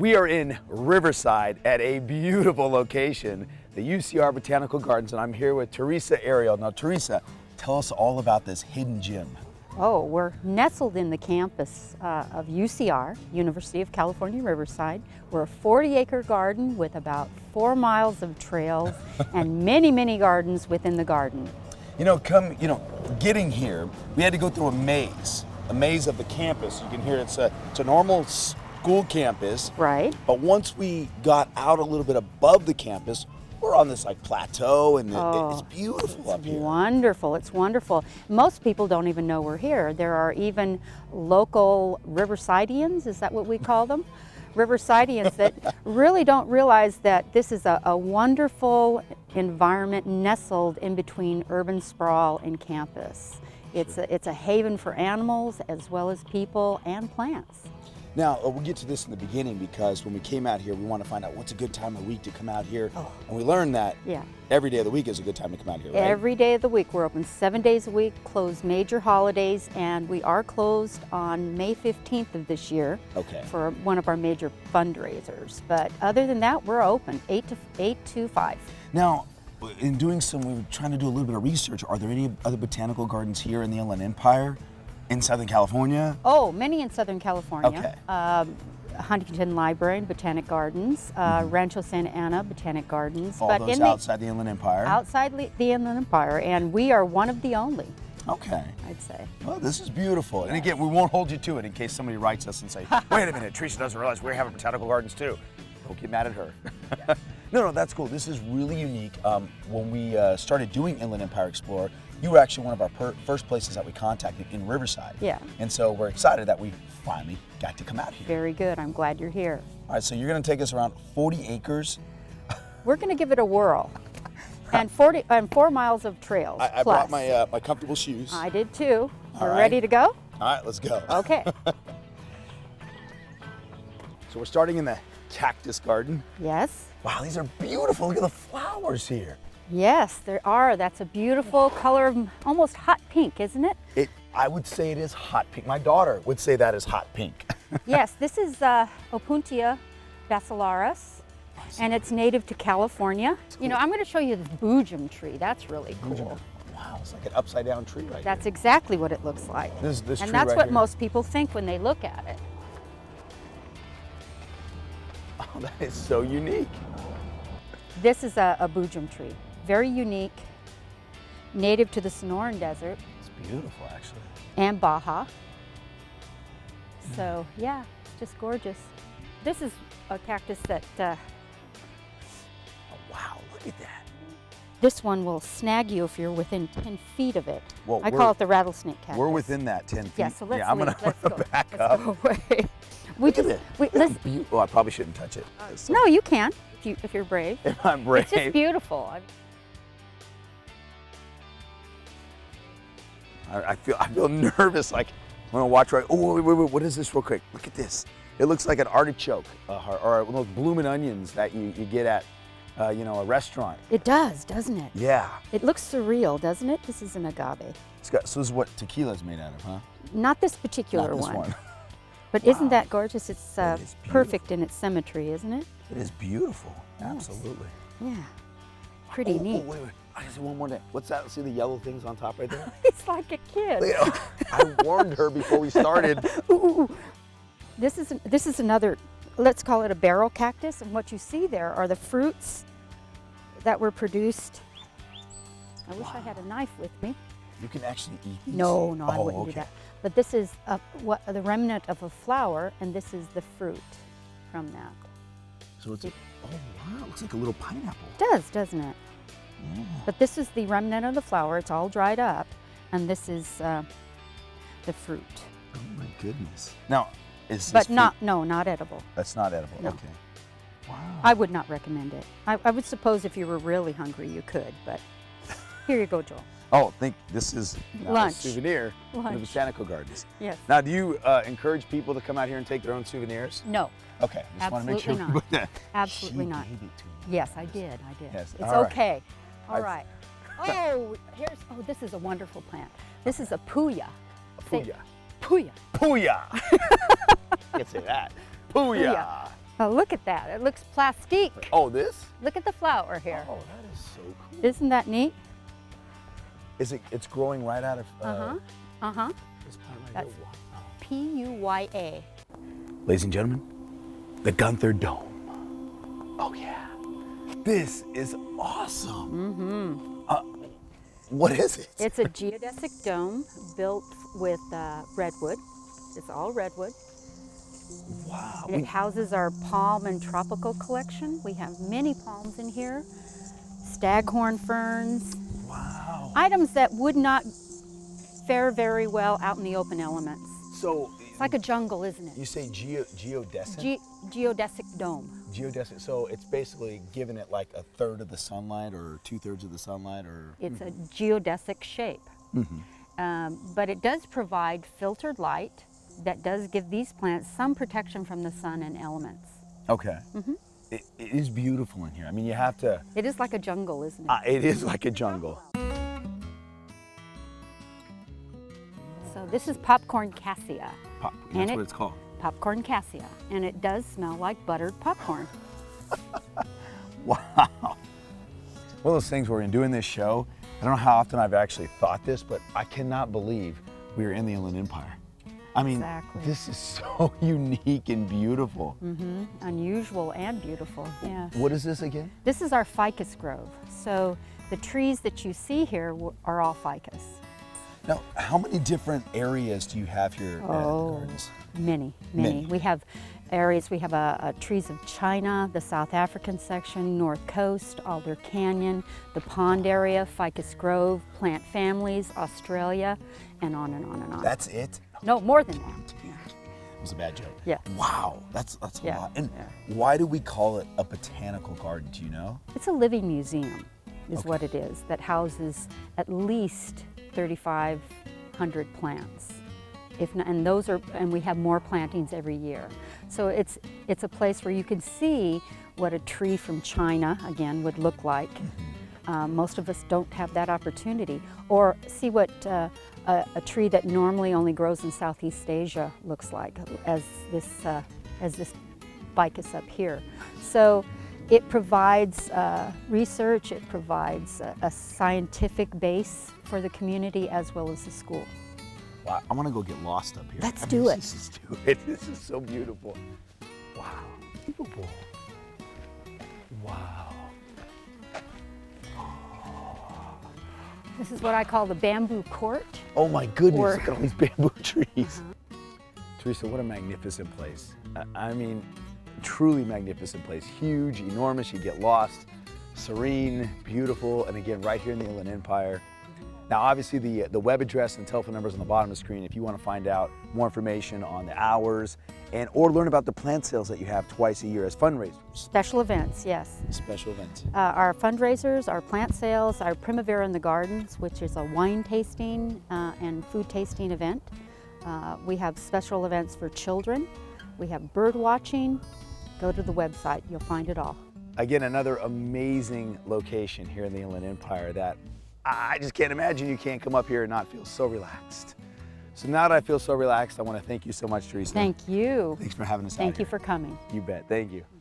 We are in Riverside at a beautiful location, the UCR Botanical Gardens, and I'm here with Teresa Ariel. Now, Teresa, tell us all about this hidden gem. Oh, we're nestled in the campus of UCR, University of California, Riverside. We're a 40-acre garden with about 4 miles of trails and many, many gardens within the garden. Getting here, we had to go through a maze of the campus. You can hear it's a normal school campus. Right. But once we got out a little bit above the campus, we're on this plateau, and it's beautiful up here. Wonderful, it's wonderful. Most people don't even know we're here. There are even local Riversidians, is that what we call them? Riversidians that really don't realize that this is a wonderful environment nestled in between urban sprawl and campus. It's a haven for animals as well as people and plants. Now, we'll get to this in the beginning because when we came out here, we want to find out what's a good time of week to come out here. And we learned that every day of the week is a good time to come out here, right? Every day of the week. We're open 7 days a week, closed major holidays, and we are closed on May 15th of this year for one of our major fundraisers. But other than that, we're open 8 to 5. Now, in doing we were trying to do a little bit of research. Are there any other botanical gardens here in the Inland Empire? In Southern California? Oh, many in Southern California. Okay. Huntington Library and Botanic Gardens, Rancho Santa Ana Botanic Gardens. All those outside the Inland Empire? Outside the Inland Empire, and we are one of the only. Okay. I'd say. Well, this is beautiful. And again, we won't hold you to it in case somebody writes us and say, wait a minute, Teresa doesn't realize we have botanical gardens too. Don't get mad at her. No, that's cool. This is really unique. When we started doing Inland Empire Explorer, you were actually one of our first places that we contacted in Riverside. Yeah. And so we're excited that we finally got to come out here. Very good. I'm glad you're here. All right, so you're going to take us around 40 acres. We're going to give it a whirl. And 4 miles of trails. I brought my comfortable shoes. I did too. We're ready to go? All right, let's go. Okay. So we're starting in the Cactus Garden. Yes. Wow, these are beautiful. Look at the flowers here. Yes, there are. That's a beautiful color of almost hot pink, isn't it? I would say it is hot pink. My daughter would say that is hot pink. Yes, this is Opuntia bacillarius, and it's native to California. Cool. I'm going to show you this boojum tree. That's really cool. Wow, it's like an upside down tree right That's exactly what it looks like. This and tree that's right what here. most people think when they look at it. Oh, that is so unique. This is a boojum tree. Very unique, native to the Sonoran Desert. It's beautiful, actually. And Baja. So, yeah, it's just gorgeous. This is a cactus that... Oh, wow, look at that. This one will snag you if you're within 10 feet of it. Well, I call it the rattlesnake cactus. We're within that 10 feet. Yeah, so let's I'm going to back up. Let's go away. Oh, I probably shouldn't touch it. No, you can if you're brave. If I'm brave. It's just beautiful. I feel nervous. Like I'm gonna watch right. Oh, wait! What is this, real quick? Look at this. It looks like an artichoke or those blooming onions that you get at a restaurant. It does, doesn't it? Yeah. It looks surreal, doesn't it? This is an agave. So this is what tequila is made out of, huh? Not this particular Not this one. But isn't that gorgeous? It's perfect in its symmetry, isn't it? It is beautiful. Yes. Absolutely. Yeah. Pretty neat. Oh, wait. I just one more thing. What's that? See the yellow things on top right there? It's like a kid. I warned her before we started. Ooh. This is another, let's call it a barrel cactus, and what you see there are the fruits that were produced. I wish I had a knife with me. You can actually eat these? No, I wouldn't do that. But this is the remnant of a flower, and this is the fruit from that. So it's oh wow, it looks like a little pineapple. It does, doesn't it? Yeah. But this is the remnant of the flower. It's all dried up, and this is the fruit. Oh my goodness. Now, is this But fruit? not edible. That's not edible. No. Okay. Wow. I would not recommend it. I would suppose if you were really hungry, you could, but here you go, Joel. Oh, this is Lunch. a souvenir Lunch. in the Botanical Gardens. Yes. Now, do you encourage people to come out here and take their own souvenirs? No. Okay. Just want to make sure. Absolutely not. We put that. Absolutely She not. gave it to me. Yes, I did. Yes. It's All right. okay. All right. Oh, this is a wonderful plant. This is a puya. Puya. Puya. Puya. I can't say that. Puya. Oh, look at that. It looks plastique. Oh, this? Look at the flower here. Oh, that is so cool. Isn't that neat? It's growing right out of This plant right That's here. P-U-Y-A. Ladies and gentlemen, the Gunther Dome. Oh yeah, this is awesome. What is it? It's a geodesic dome built with redwood. It's all redwood. Wow. And it houses our palm and tropical collection. We have many palms in here, staghorn ferns, Wow. items that would not fare very well out in the open elements. So It's like a jungle, isn't it? you say geodesic? Geodesic dome. Geodesic. So it's basically giving it like a third of the sunlight or 2/3 of the sunlight, or. It's a geodesic shape. But it does provide filtered light that does give these plants some protection from the sun and elements. Okay. It is beautiful in here. I mean, you have to. It is like a jungle, isn't it? It is like a jungle. So this is popcorn cassia. That's what it's called. Popcorn cassia. And it does smell like buttered popcorn. Wow. One of those things where in doing this show, I don't know how often I've actually thought this, but I cannot believe we are in the Inland Empire. I mean, Exactly. this is so unique and beautiful. Unusual and beautiful, yeah. What is this again? This is our Ficus Grove. So the trees that you see here are all ficus. Now, how many different areas do you have here at the gardens? Many. Many. We have areas, we have trees of China, the South African section, North Coast, Alder Canyon, the pond area, Ficus Grove, plant families, Australia, and on and on and on. That's it? No, more than that. It was a bad joke. Yeah. Wow, that's a Yeah, lot. And yeah. why do we call it a botanical garden? Do you know? It's a living museum, is Okay. what it is, that houses at least 3,500 plants. If not, and we have more plantings every year. So it's a place where you can see what a tree from China, again, would look like. Most of us don't have that opportunity. Or see what a tree that normally only grows in Southeast Asia looks like, as this ficus up here. So it provides research, it provides a scientific base for the community as well as the school. Wow, I want to go get lost up here. Let's do it. Let's do it. This is so beautiful. Wow. Beautiful. Wow. This is what I call the bamboo court. Oh my goodness, Or- look at all these bamboo trees. Teresa, what a magnificent place. I mean, truly magnificent place. Huge, enormous, you get lost, serene, beautiful, and again, right here in the Inland Empire. Now, obviously, the web address and telephone numbers on the bottom of the screen if you want to find out more information on the hours or learn about the plant sales that you have twice a year as fundraisers. Special events, yes. Special events. Our fundraisers, our plant sales, our Primavera in the Gardens, which is a wine tasting and food tasting event. We have special events for children. We have bird watching. Go to the website, you'll find it all. Again, another amazing location here in the Inland Empire that I just can't imagine you can't come up here and not feel so relaxed. So now that I feel so relaxed, I want to thank you so much, Teresa. Thank you. Thanks for having us out Thank you here. for coming. You bet. Thank you.